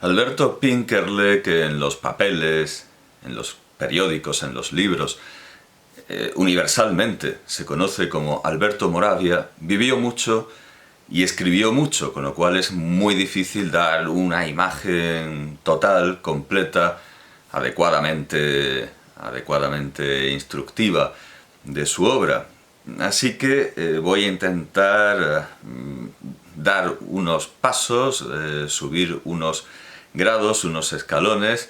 Alberto Pinkerle, que en los papeles, en los periódicos, en los libros, universalmente se conoce como Alberto Moravia, vivió mucho y escribió mucho, con lo cual es muy difícil dar una imagen total, completa, adecuadamente instructiva de su obra. Así que voy a intentar dar unos pasos, subir unos grados, unos escalones,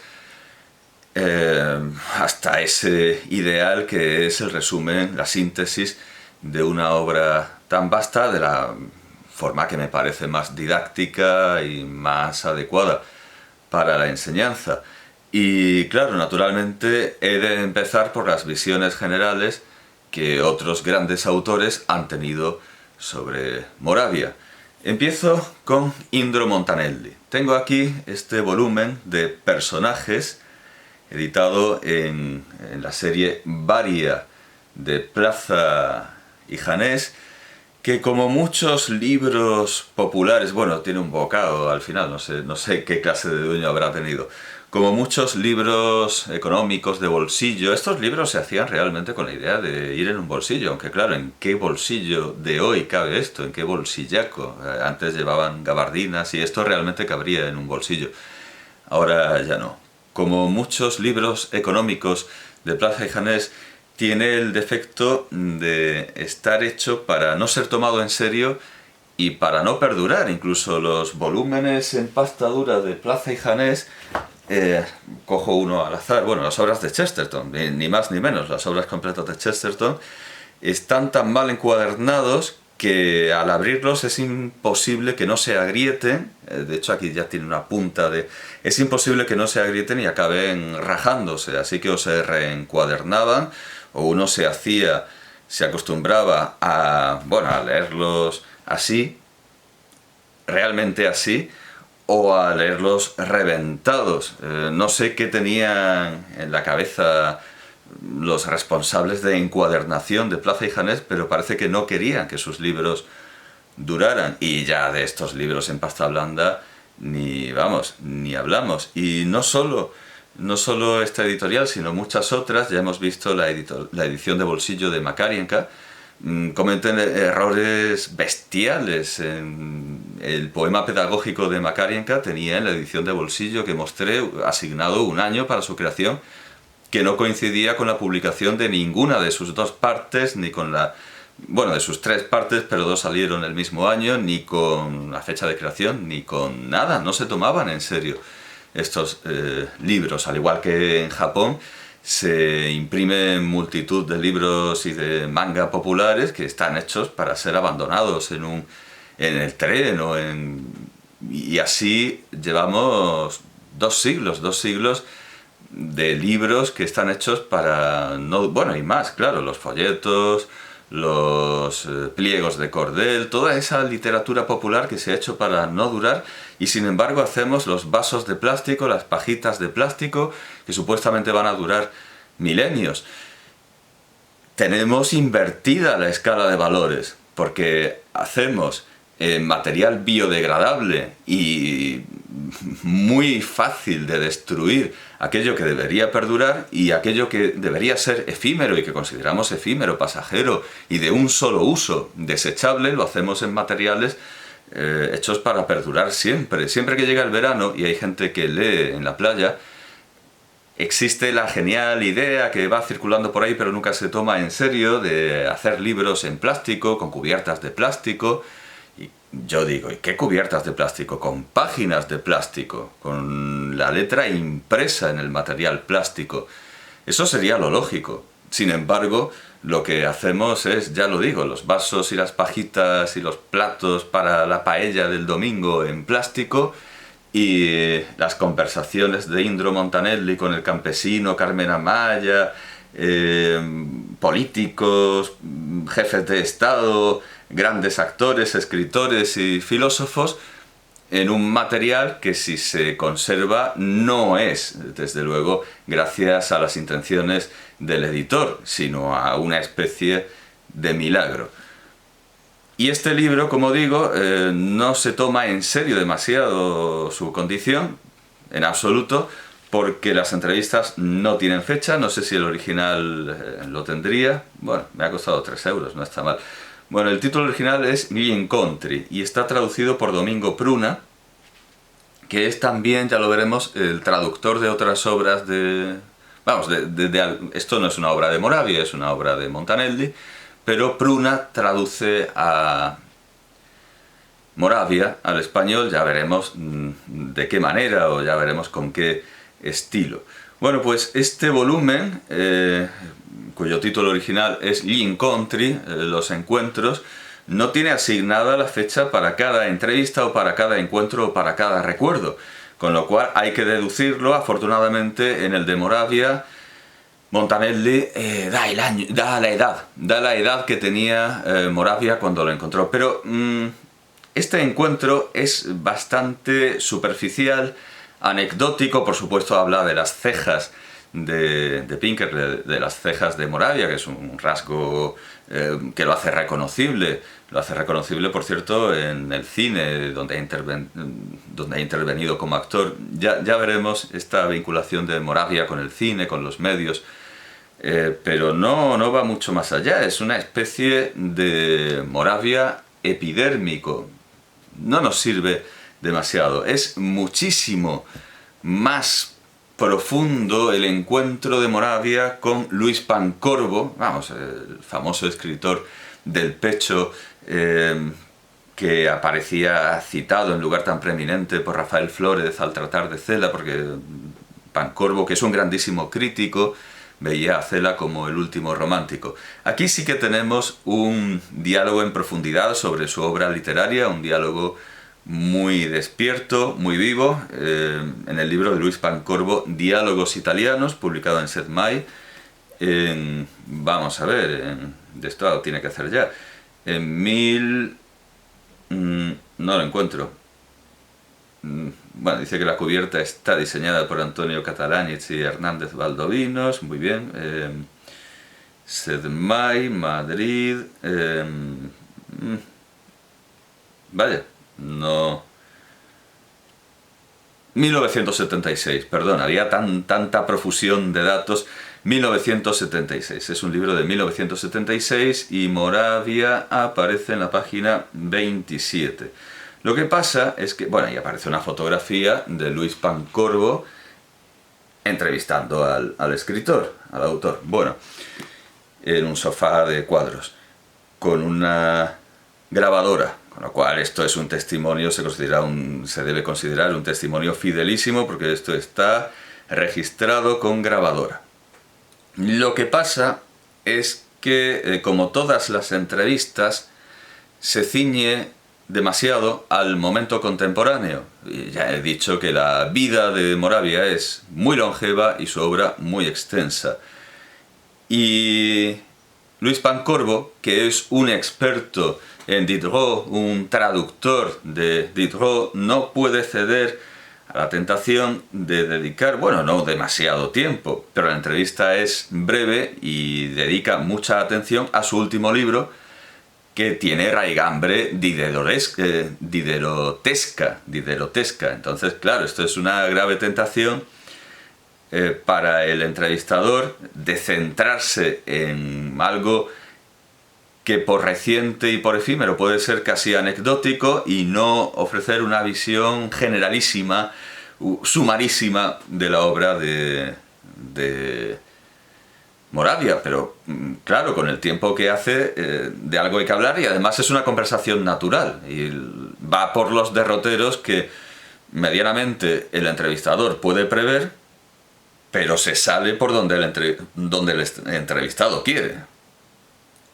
hasta ese ideal que es el resumen, la síntesis de una obra tan vasta, de la forma que me parece más didáctica y más adecuada para la enseñanza. Y claro, naturalmente he de empezar por las visiones generales que otros grandes autores han tenido sobre Moravia. Empiezo con Indro Montanelli. Tengo aquí este volumen de personajes editado en la serie Varia de Plaza y Janés, que como muchos libros populares, bueno, tiene un bocado al final, no sé qué clase de dueño habrá tenido, como muchos libros económicos de bolsillo, estos libros se hacían realmente con la idea de ir en un bolsillo, aunque claro, ¿en qué bolsillo de hoy cabe esto? ¿En qué bolsillaco? Antes llevaban gabardinas y esto realmente cabría en un bolsillo, ahora ya no. Como muchos libros económicos de Plaza y Janés, tiene el defecto de estar hecho para no ser tomado en serio y para no perdurar. Incluso los volúmenes en pasta dura de Plaza y Janés, cojo uno al azar, bueno, las obras de Chesterton, ni más ni menos, las obras completas de Chesterton, están tan mal encuadernados que al abrirlos es imposible que no se agrieten, de hecho aquí ya tiene una punta de... es imposible que no se agrieten y acaben rajándose, así que o se reencuadernaban o uno se acostumbraba a, bueno, a leerlos así, realmente así, o a leerlos reventados. No sé qué tenían en la cabeza los responsables de encuadernación de Plaza y Janés, pero parece que no querían que sus libros duraran. Y ya de estos libros en pasta blanda ni hablamos. Y no solo esta editorial, sino muchas otras. Ya hemos visto la edición de bolsillo de Makarienka. Cometen errores bestiales. El poema pedagógico de Makarienka tenía en la edición de bolsillo que mostré asignado un año para su creación, que no coincidía con la publicación de ninguna de sus dos partes, ni con la... bueno, de sus tres partes, pero dos salieron el mismo año, ni con la fecha de creación, ni con nada. No se tomaban en serio estos libros, al igual que en Japón se imprimen multitud de libros y de manga populares que están hechos para ser abandonados en el tren y así llevamos dos siglos de libros que están hechos para no... bueno, y más, claro, los folletos, los pliegos de cordel, toda esa literatura popular que se ha hecho para no durar, y sin embargo hacemos los vasos de plástico, las pajitas de plástico, que supuestamente van a durar milenios. Tenemos invertida la escala de valores, porque hacemos material biodegradable y muy fácil de destruir aquello que debería perdurar y aquello que debería ser efímero y que consideramos efímero, pasajero y de un solo uso, desechable, lo hacemos en materiales hechos para perdurar siempre. Siempre que llega el verano y hay gente que lee en la playa, existe la genial idea que va circulando por ahí pero nunca se toma en serio de hacer libros en plástico, con cubiertas de plástico. Y yo digo, ¿y qué cubiertas de plástico? Con páginas de plástico, con la letra impresa en el material plástico. Eso sería lo lógico. Sin embargo, lo que hacemos es, ya lo digo, los vasos y las pajitas y los platos para la paella del domingo en plástico, y las conversaciones de Indro Montanelli con el campesino Carmen Amaya, políticos, jefes de Estado, grandes actores, escritores y filósofos, en un material que si se conserva no es, desde luego, gracias a las intenciones del editor, sino a una especie de milagro. Y este libro, como digo, no se toma en serio demasiado su condición, en absoluto, porque las entrevistas no tienen fecha, no sé si el original lo tendría. Bueno, me ha costado 3 euros, no está mal. Bueno, el título original es Gli Incontri y está traducido por Domingo Pruna, que es también, ya lo veremos, el traductor de otras obras de... Vamos, esto no es una obra de Moravia, es una obra de Montanelli, pero Pruna traduce a Moravia al español, ya veremos de qué manera o ya veremos con qué estilo. Bueno, pues este volumen, cuyo título original es Gli Incontri, los encuentros, no tiene asignada la fecha para cada entrevista o para cada encuentro o para cada recuerdo, con lo cual hay que deducirlo. Afortunadamente en el de Moravia, Montanelli da la edad que tenía Moravia cuando lo encontró, pero este encuentro es bastante superficial, anecdótico. Por supuesto habla de las cejas de Pinker, de las cejas de Moravia, que es un rasgo que lo hace reconocible. Lo hace reconocible, por cierto, en el cine, donde ha intervenido como actor. Ya veremos esta vinculación de Moravia con el cine, con los medios, pero no va mucho más allá. Es una especie de Moravia epidérmico. No nos sirve demasiado. Es muchísimo más profundo el encuentro de Moravia con Luis Pancorbo, vamos, el famoso escritor del pecho, que aparecía citado en lugar tan preeminente por Rafael Flórez al tratar de Cela, porque Pancorbo, que es un grandísimo crítico, veía a Cela como el último romántico. Aquí sí que tenemos un diálogo en profundidad sobre su obra literaria, un diálogo muy despierto, muy vivo, en el libro de Luis Pancorbo, Diálogos italianos, publicado en Setmai, vamos a ver, de esto tiene que hacer ya, no lo encuentro. Bueno, dice que la cubierta está diseñada por Antonio Catalaniz y Hernández Valdovinos, muy bien. Setmai, Madrid, vaya, no... 1976, perdón, había tanta profusión de datos. 1976, es un libro de 1976 y Moravia aparece en la página 27. Lo que pasa es que, bueno, ahí aparece una fotografía de Luis Pancorbo entrevistando al escritor, al autor. Bueno, en un sofá de cuadros, con una grabadora, con lo cual esto es un testimonio, se debe considerar un testimonio fidelísimo, porque esto está registrado con grabadora. Lo que pasa es que, como todas las entrevistas, se ciñe demasiado al momento contemporáneo. Y ya he dicho que la vida de Moravia es muy longeva y su obra muy extensa. Y Luis Pancorbo, que es un experto en Diderot, un traductor de Diderot, no puede ceder a la tentación de dedicar, bueno, no demasiado tiempo, pero la entrevista es breve y dedica mucha atención a su último libro, que tiene raigambre diderotesca. Entonces, claro, esto es una grave tentación para el entrevistador, de centrarse en algo que por reciente y por efímero puede ser casi anecdótico, y no ofrecer una visión generalísima, sumarísima de la obra de Moravia. Pero claro, con el tiempo que hace, de algo hay que hablar, y además es una conversación natural y va por los derroteros que medianamente el entrevistador puede prever, pero se sale por donde el entrevistado quiere.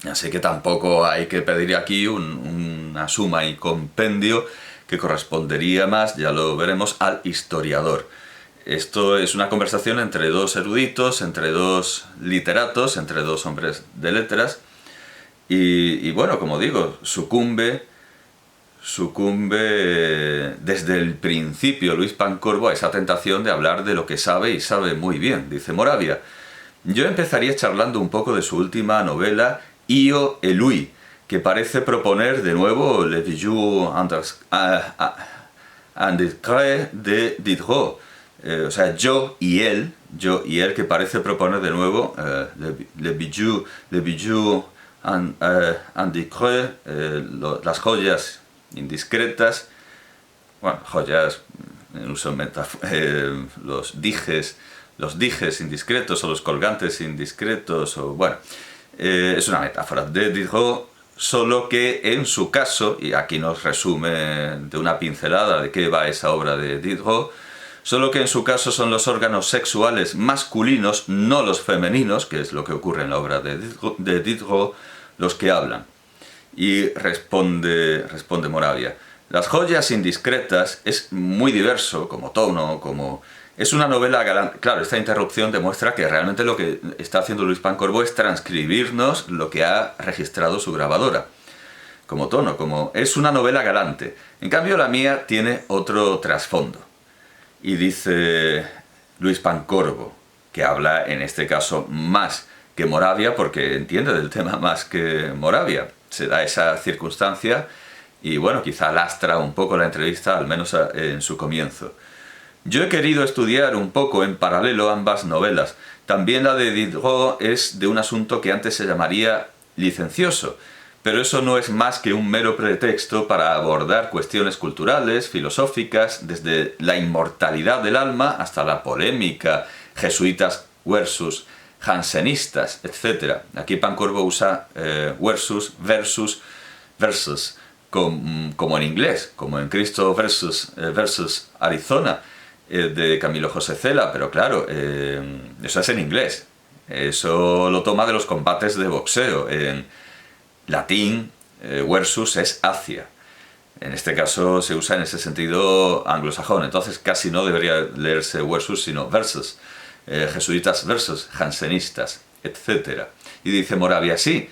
Así que tampoco hay que pedir aquí una suma y compendio que correspondería más, ya lo veremos, al historiador. Esto es una conversación entre dos eruditos, entre dos literatos, entre dos hombres de letras, y bueno, como digo, sucumbe desde el principio Luis Pancorbo a esa tentación de hablar de lo que sabe, y sabe muy bien. Dice Moravia: yo empezaría charlando un poco de su última novela, Io e lui, que parece proponer de nuevo Le Bijou indiscret de Diderot, o sea, yo y él, que parece proponer de nuevo le bijou indiscret, las joyas indiscretas, bueno, joyas en uso los dijes indiscretos o los colgantes indiscretos, o bueno, es una metáfora de Diderot, solo que en su caso, y aquí nos resume de una pincelada de qué va esa obra de Diderot, solo que en su caso son los órganos sexuales masculinos, no los femeninos, que es lo que ocurre en la obra de Diderot, los que hablan. Y responde Moravia: las joyas indiscretas es muy diverso como tono, como... Es una novela galante. Claro, esta interrupción demuestra que realmente lo que está haciendo Luis Pancorbo es transcribirnos lo que ha registrado su grabadora. Como tono, como... Es una novela galante. En cambio, la mía tiene otro trasfondo. Y dice Luis Pancorbo, que habla en este caso más que Moravia, porque entiende del tema más que Moravia. Se da esa circunstancia y, bueno, quizá lastra un poco la entrevista, al menos en su comienzo. Yo he querido estudiar un poco en paralelo ambas novelas. También la de Diderot es de un asunto que antes se llamaría licencioso, pero eso no es más que un mero pretexto para abordar cuestiones culturales, filosóficas, desde la inmortalidad del alma hasta la polémica, jesuitas versus jansenistas, etc. Aquí Pancorbo usa versus, como en inglés, como en Cristo versus Arizona, de Camilo José Cela, pero claro, eso es en inglés. Eso lo toma de los combates de boxeo. En latín, versus es hacia. En este caso se usa en ese sentido anglosajón, entonces casi no debería leerse versus, sino versus. Jesuitas versus jansenistas, etc. Y dice Moravia: sí,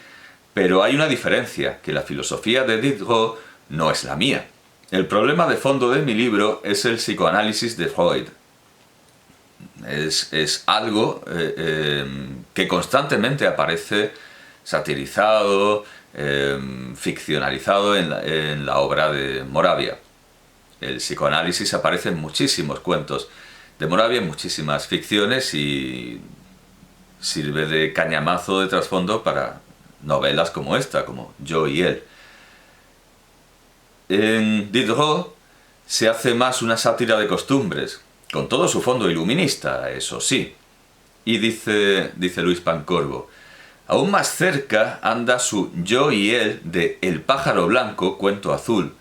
pero hay una diferencia, que la filosofía de Diderot no es la mía. El problema de fondo de mi libro es el psicoanálisis de Freud. Es algo que constantemente aparece satirizado, ficcionalizado en la obra de Moravia. El psicoanálisis aparece en muchísimos cuentos de Moravia, en muchísimas ficciones, y sirve de cañamazo de trasfondo para novelas como esta, como Yo y él. En Diderot se hace más una sátira de costumbres, con todo su fondo iluminista, eso sí. Y dice Luis Pancorbo: aún más cerca anda su Yo y él de El pájaro blanco, cuento azul.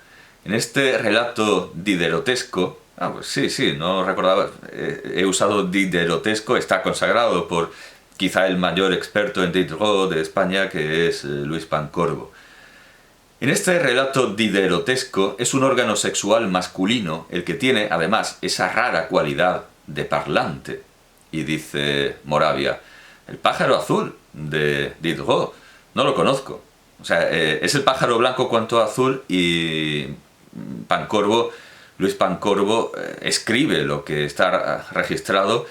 En este relato diderotesco, pues sí, no recordaba, he usado diderotesco, está consagrado por quizá el mayor experto en Diderot de España, que es Luis Pancorbo. En este relato diderotesco es un órgano sexual masculino el que tiene, además, esa rara cualidad de parlante. Y dice Moravia: el pájaro azul de Diderot, no lo conozco. O sea, es el pájaro blanco cuanto azul, y Luis Pancorbo escribe lo que está registrado,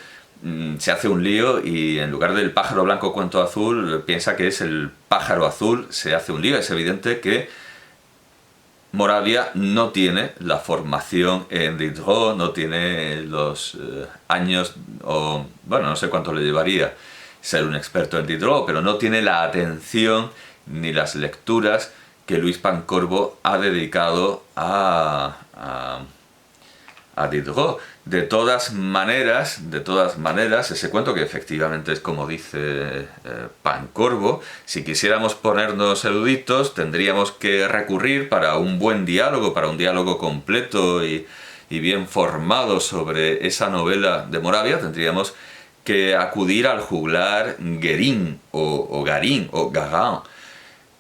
se hace un lío y en lugar del pájaro blanco cuanto azul piensa que es el pájaro azul, se hace un lío. Es evidente que Moravia no tiene la formación en Diderot, no tiene los años, o bueno, no sé cuánto le llevaría ser un experto en Diderot, pero no tiene la atención ni las lecturas que Luis Pancorbo ha dedicado a Diderot. De todas maneras, ese cuento, que efectivamente es como dice Pancorbo, si quisiéramos ponernos eruditos, tendríamos que recurrir para un buen diálogo, para un diálogo completo y bien formado sobre esa novela de Moravia, tendríamos que acudir al juglar Guérin o Garin o Garin,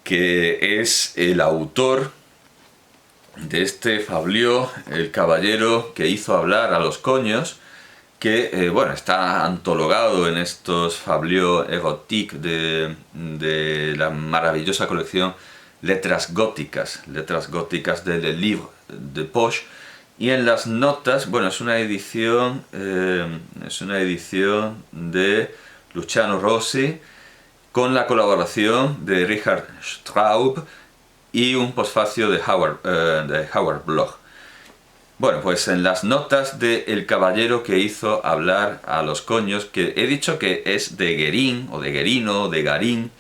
que es el autor de este Fabliaux, el caballero que hizo hablar a los coños, que bueno, está antologado en estos Fabliaux érotiques de la maravillosa colección Letras Góticas de Le Livre de Poche. Y en las notas, bueno, es una edición de Luciano Rossi, con la colaboración de Richard Straub y un posfacio de Howard Bloch. Bueno, pues en las notas de El caballero que hizo hablar a los coños, que he dicho que es de Guérin, o de Guerino, o de Garín,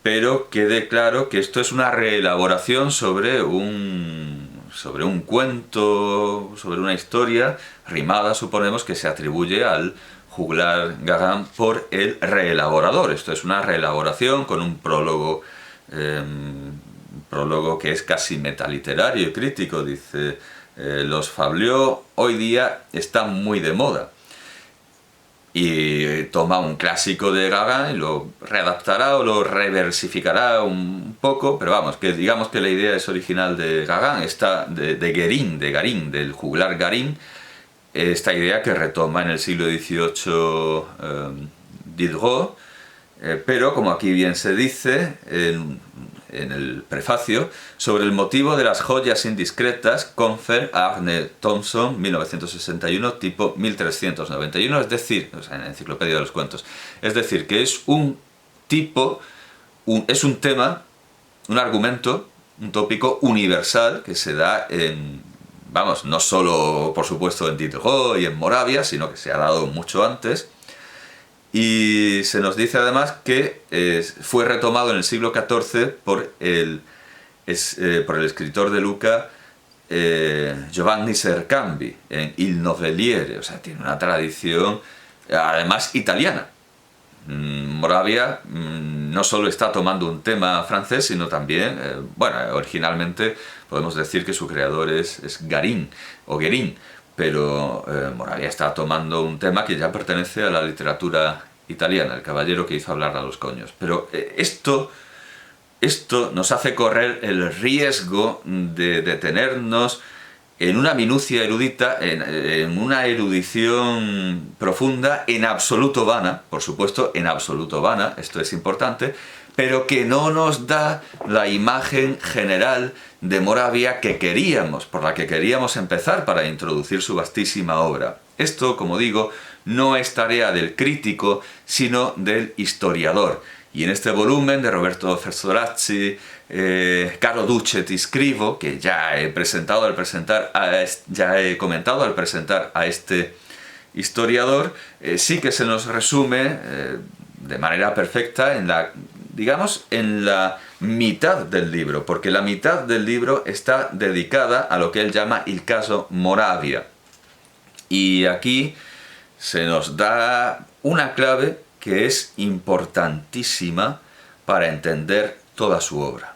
pero quede claro que esto es una reelaboración sobre un cuento, sobre una historia rimada, suponemos, que se atribuye al juglar Gagin por el reelaborador. Esto es una reelaboración con un prólogo, que es casi metaliterario y crítico. Dice, los fabliaux hoy día están muy de moda. Y toma un clásico de Gagin y lo readaptará o lo reversificará un poco, pero vamos, que digamos que la idea es original de Gagin, está de Guérin, de Garín, del juglar Garín, esta idea que retoma en el siglo XVIII Diderot, pero como aquí bien se dice en el prefacio, sobre el motivo de las joyas indiscretas, Confer Arne Thompson, 1961, tipo 1391, es decir, o sea, en la Enciclopedia de los Cuentos, es decir, que es un tipo, es un tema, un argumento, un tópico universal que se da en, vamos, no solo, por supuesto, en Diderot y en Moravia, sino que se ha dado mucho antes. Y se nos dice además que fue retomado en el siglo XIV por el escritor de Lucca Giovanni Sercambi en Il Novelliere, o sea, tiene una tradición además italiana. Moravia no solo está tomando un tema francés, sino también, bueno, originalmente podemos decir que su creador es Garín o Guérin, pero Moravia está tomando un tema que ya pertenece a la literatura italiana, El caballero que hizo hablar a los coños. Pero esto nos hace correr el riesgo de detenernos en una minucia erudita, en una erudición profunda, en absoluto vana, por supuesto, en absoluto vana, esto es importante, pero que no nos da la imagen general de Moravia que queríamos, por la que queríamos empezar para introducir su vastísima obra. Esto, como digo, no es tarea del crítico, sino del historiador. Y en este volumen de Roberto Festorazzi, Caro Ducet y Scrivo, que ya he comentado al presentar a este historiador, sí que se nos resume de manera perfecta en la mitad del libro, porque la mitad del libro está dedicada a lo que él llama el caso Moravia. Y aquí se nos da una clave que es importantísima para entender toda su obra.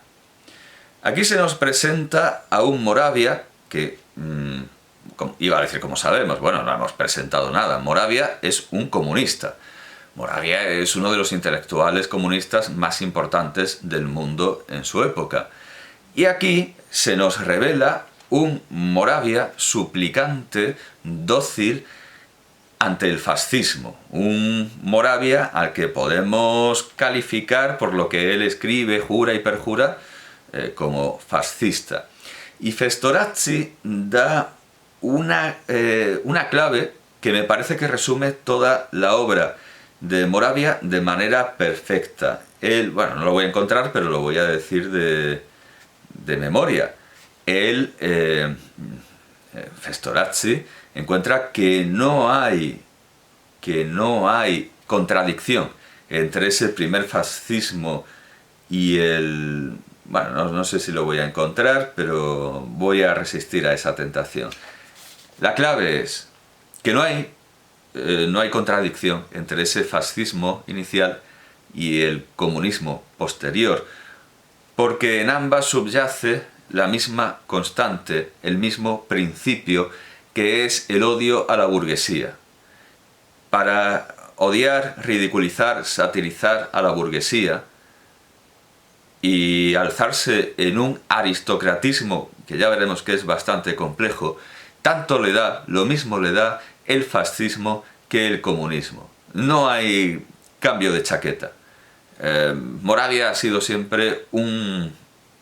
Aquí se nos presenta a un Moravia que, iba a decir como sabemos, bueno, no hemos presentado nada. Moravia es un comunista. Moravia es uno de los intelectuales comunistas más importantes del mundo en su época. Y aquí se nos revela un Moravia suplicante, dócil, ante el fascismo, un Moravia al que podemos calificar por lo que él escribe, jura y perjura, como fascista. Y Festorazzi da una clave que me parece que resume toda la obra de Moravia de manera perfecta. Él, bueno, no lo voy a encontrar, pero lo voy a decir de memoria. Él, Festorazzi, encuentra que no hay contradicción entre ese primer fascismo y el... Bueno, no sé si lo voy a encontrar, pero voy a resistir a esa tentación. La clave es que no hay contradicción entre ese fascismo inicial y el comunismo posterior, porque en ambas subyace la misma constante, el mismo principio, que es el odio a la burguesía. Para odiar, ridiculizar, satirizar a la burguesía y alzarse en un aristocratismo, que ya veremos que es bastante complejo, lo mismo le da el fascismo que el comunismo. No hay cambio de chaqueta. Moravia ha sido siempre un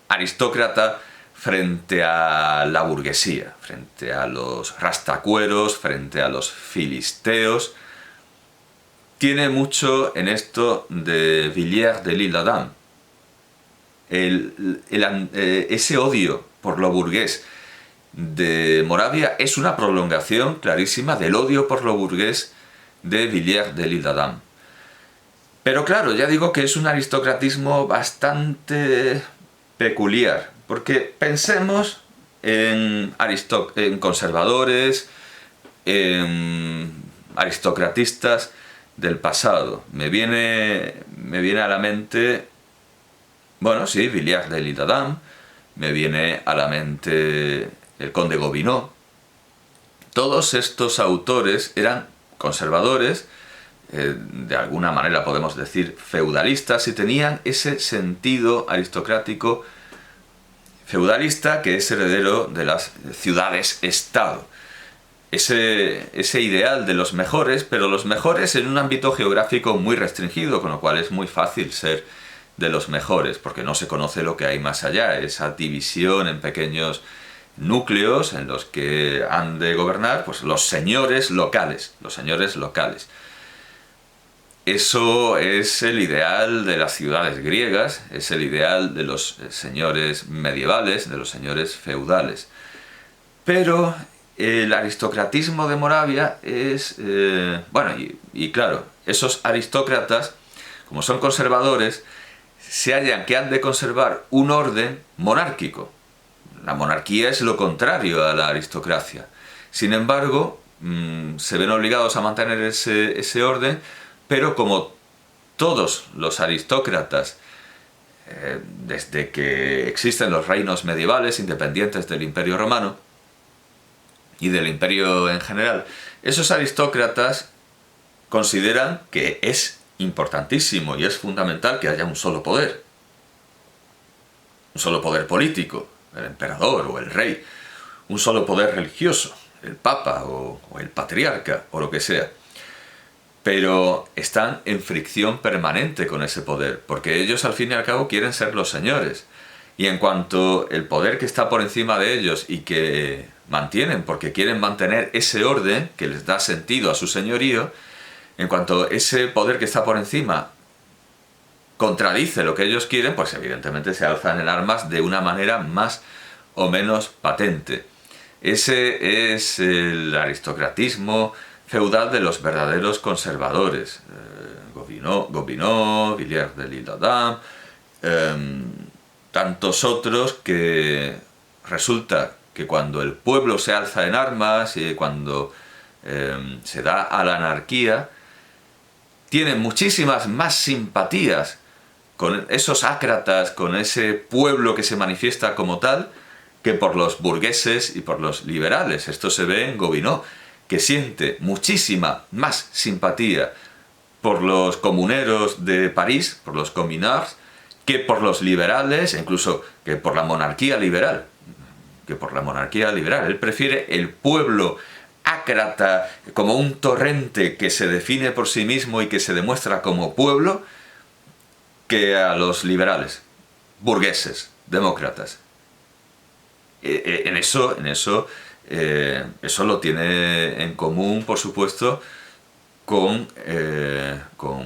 aristócrata frente a la burguesía, frente a los rastacueros, frente a los filisteos. Tiene mucho en esto de Villiers de l'Isle-Adam. Ese odio por lo burgués de Moravia es una prolongación clarísima del odio por lo burgués de Villers de l'Isle-Adam. Pero claro, ya digo que es un aristocratismo bastante peculiar, porque pensemos en conservadores, en aristocratistas del pasado. Me viene a la mente, bueno, sí, Villers de l'Isle-Adam, me viene a la mente el conde Gobineau. Todos estos autores eran conservadores, de alguna manera podemos decir feudalistas, y tenían ese sentido aristocrático feudalista que es heredero de las ciudades-estado. Ese ideal de los mejores, pero los mejores en un ámbito geográfico muy restringido, con lo cual es muy fácil ser de los mejores, porque no se conoce lo que hay más allá, esa división en pequeños núcleos en los que han de gobernar pues los señores locales, Eso es el ideal de las ciudades griegas, es el ideal de los señores medievales, de los señores feudales. Pero el aristocratismo de Moravia es... bueno, y claro, esos aristócratas, como son conservadores, se hallan que han de conservar un orden monárquico. La monarquía es lo contrario a la aristocracia. Sin embargo, se ven obligados a mantener ese orden, pero como todos los aristócratas, desde que existen los reinos medievales independientes del Imperio Romano y del Imperio en general, esos aristócratas consideran que es importantísimo y es fundamental que haya un solo poder político, el emperador o el rey, un solo poder religioso, el papa o el patriarca o lo que sea. Pero están en fricción permanente con ese poder, porque ellos al fin y al cabo quieren ser los señores. Y en cuanto el poder que está por encima de ellos y que mantienen, porque quieren mantener ese orden que les da sentido a su señorío, en cuanto ese poder que está por encima contradice lo que ellos quieren, pues evidentemente se alzan en armas de una manera más o menos patente. Ese es el aristocratismo feudal de los verdaderos conservadores. Gobineau, Villers de l'Isle-Adam, tantos otros que resulta que cuando el pueblo se alza en armas y cuando se da a la anarquía, tienen muchísimas más simpatías con esos ácratas, con ese pueblo que se manifiesta como tal, que por los burgueses y por los liberales. Esto se ve en Gobineau, que siente muchísima más simpatía por los comuneros de París, por los communards, que por los liberales, incluso que por la monarquía liberal. Él prefiere el pueblo ácrata, como un torrente que se define por sí mismo y que se demuestra como pueblo, que a los liberales, burgueses, demócratas. Eso lo tiene en común, por supuesto, con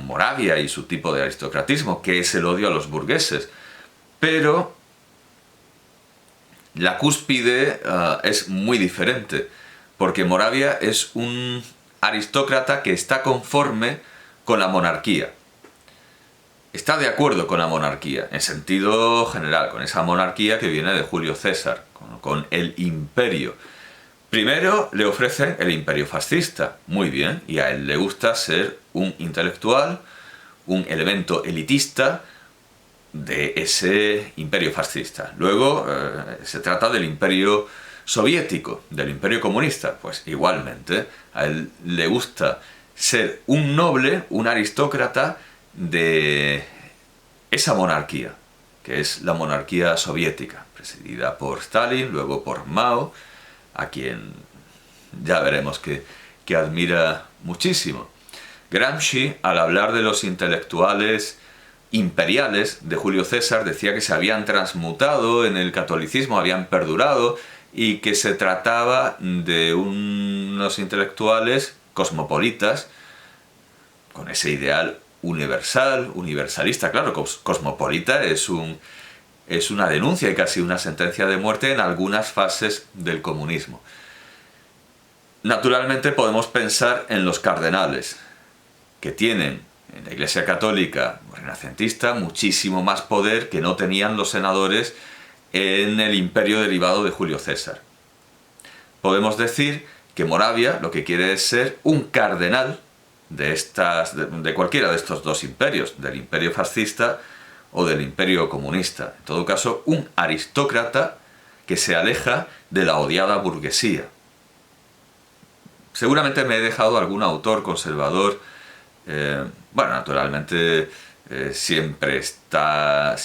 Moravia y su tipo de aristocratismo, que es el odio a los burgueses. Pero la cúspide es muy diferente, porque Moravia es un aristócrata que está conforme con la monarquía. Está de acuerdo con la monarquía, en sentido general, con esa monarquía que viene de Julio César, con el imperio. Primero le ofrecen el imperio fascista, muy bien, y a él le gusta ser un intelectual, un elemento elitista de ese imperio fascista. Luego se trata del imperio soviético, del imperio comunista, pues igualmente, a él le gusta ser un noble, un aristócrata de esa monarquía, que es la monarquía soviética, presidida por Stalin, luego por Mao, a quien ya veremos que admira muchísimo. Gramsci, al hablar de los intelectuales imperiales de Julio César, decía que se habían transmutado en el catolicismo, habían perdurado, y que se trataba de unos intelectuales cosmopolitas, con ese ideal universal, universalista. Claro, cosmopolita es un es una denuncia y casi una sentencia de muerte en algunas fases del comunismo. Naturalmente podemos pensar en los cardenales, que tienen en la Iglesia Católica renacentista muchísimo más poder que no tenían los senadores en el imperio derivado de Julio César. Podemos decir que Moravia lo que quiere es ser un cardenal de cualquiera de estos dos imperios, del imperio fascista o del imperio comunista. En todo caso, un aristócrata que se aleja de la odiada burguesía. Seguramente me he dejado algún autor conservador. Bueno, naturalmente siempre está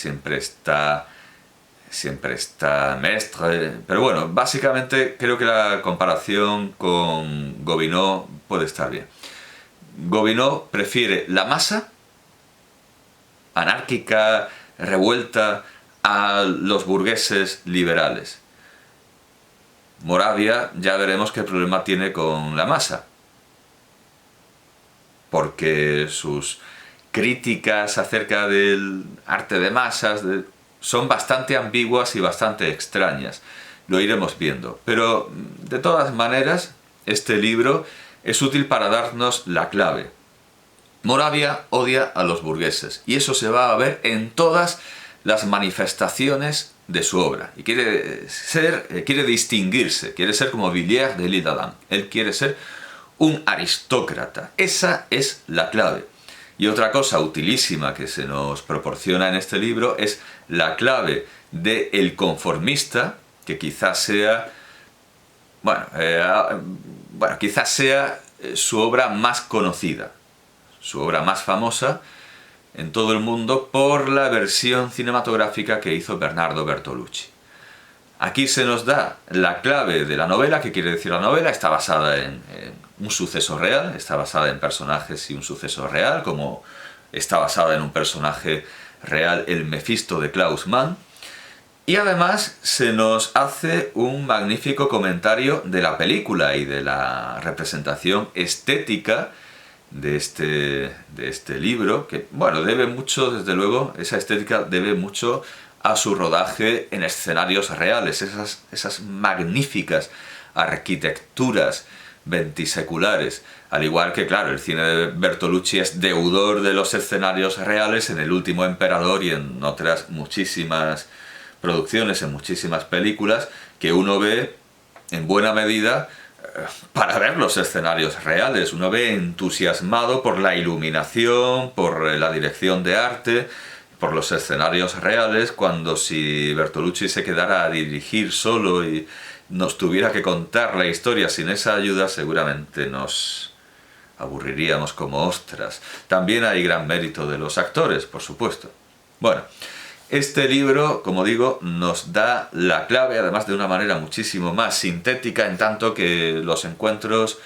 Mestre, pero bueno, básicamente creo que la comparación con Gobineau puede estar bien. Gobineau prefiere la masa anárquica, revuelta, a los burgueses liberales. Moravia ya veremos qué problema tiene con la masa, porque sus críticas acerca del arte de masas son bastante ambiguas y bastante extrañas. Lo iremos viendo. Pero, de todas maneras, este libro es útil para darnos la clave. Moravia odia a los burgueses, y eso se va a ver en todas las manifestaciones de su obra. Y quiere distinguirse, quiere ser como Villiers de l'Isle d'Adam. Él quiere ser un aristócrata. Esa es la clave. Y otra cosa utilísima que se nos proporciona en este libro es la clave del conformista, que quizás sea, quizás sea su obra más conocida, su obra más famosa en todo el mundo por la versión cinematográfica que hizo Bernardo Bertolucci. Aquí se nos da la clave de la novela. ¿Qué quiere decir la novela? Está basada en un suceso real, está basada en personajes y un suceso real, como está basada en un personaje real, el Mefisto de Klaus Mann. Y además se nos hace un magnífico comentario de la película y de la representación estética de este libro, que, bueno, debe mucho, desde luego, esa estética debe mucho a su rodaje en escenarios reales, esas magníficas arquitecturas ventiseculares, al igual que, claro, el cine de Bertolucci es deudor de los escenarios reales en El último emperador y en otras muchísimas producciones, en muchísimas películas, que uno ve en buena medida para ver los escenarios reales. Uno ve entusiasmado por la iluminación, por la dirección de arte, por los escenarios reales, cuando si Bertolucci se quedara a dirigir solo y nos tuviera que contar la historia sin esa ayuda, seguramente nos aburriríamos como ostras. También hay gran mérito de los actores, por supuesto. Bueno, este libro, como digo, nos da la clave, además de una manera muchísimo más sintética, en tanto que los encuentros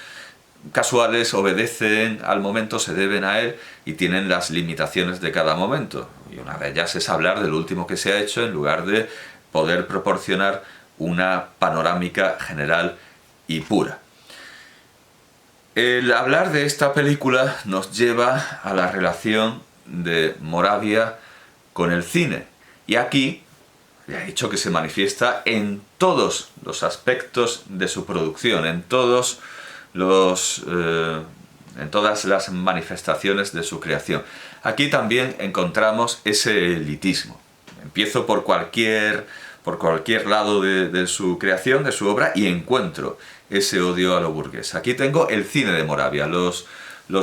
casuales obedecen al momento, se deben a él y tienen las limitaciones de cada momento. Y una de ellas es hablar del último que se ha hecho en lugar de poder proporcionar una panorámica general y pura. El hablar de esta película nos lleva a la relación de Moravia con el cine. Y aquí, ya he dicho que se manifiesta en todos los aspectos de su producción, en todas las manifestaciones de su creación. Aquí también encontramos ese elitismo. Empiezo por cualquier lado de su creación, de su obra, y encuentro ese odio a lo burgués. Aquí tengo el cine de Moravia, los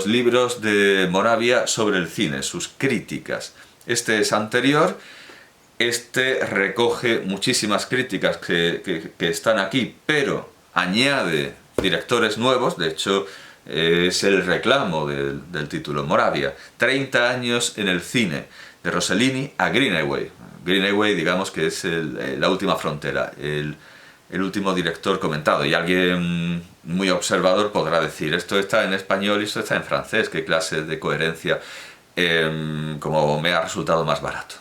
libros de Moravia sobre el cine, sus críticas. Este es anterior. Este recoge muchísimas críticas que están aquí, pero añade directores nuevos. De hecho, es el reclamo del título, Moravia. 30 años en el cine, de Rossellini a Greenaway. Greenaway, digamos que es la última frontera, el último director comentado. Y alguien muy observador podrá decir, esto está en español y esto está en francés, qué clase de coherencia, como me ha resultado más barato.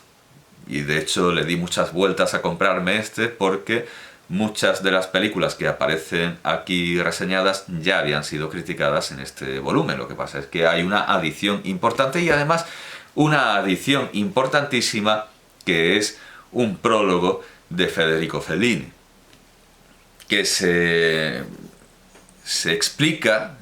Y de hecho le di muchas vueltas a comprarme este porque muchas de las películas que aparecen aquí reseñadas ya habían sido criticadas en este volumen. Lo que pasa es que hay una adición importante y además una adición importantísima que es un prólogo de Federico Fellini, que se explica,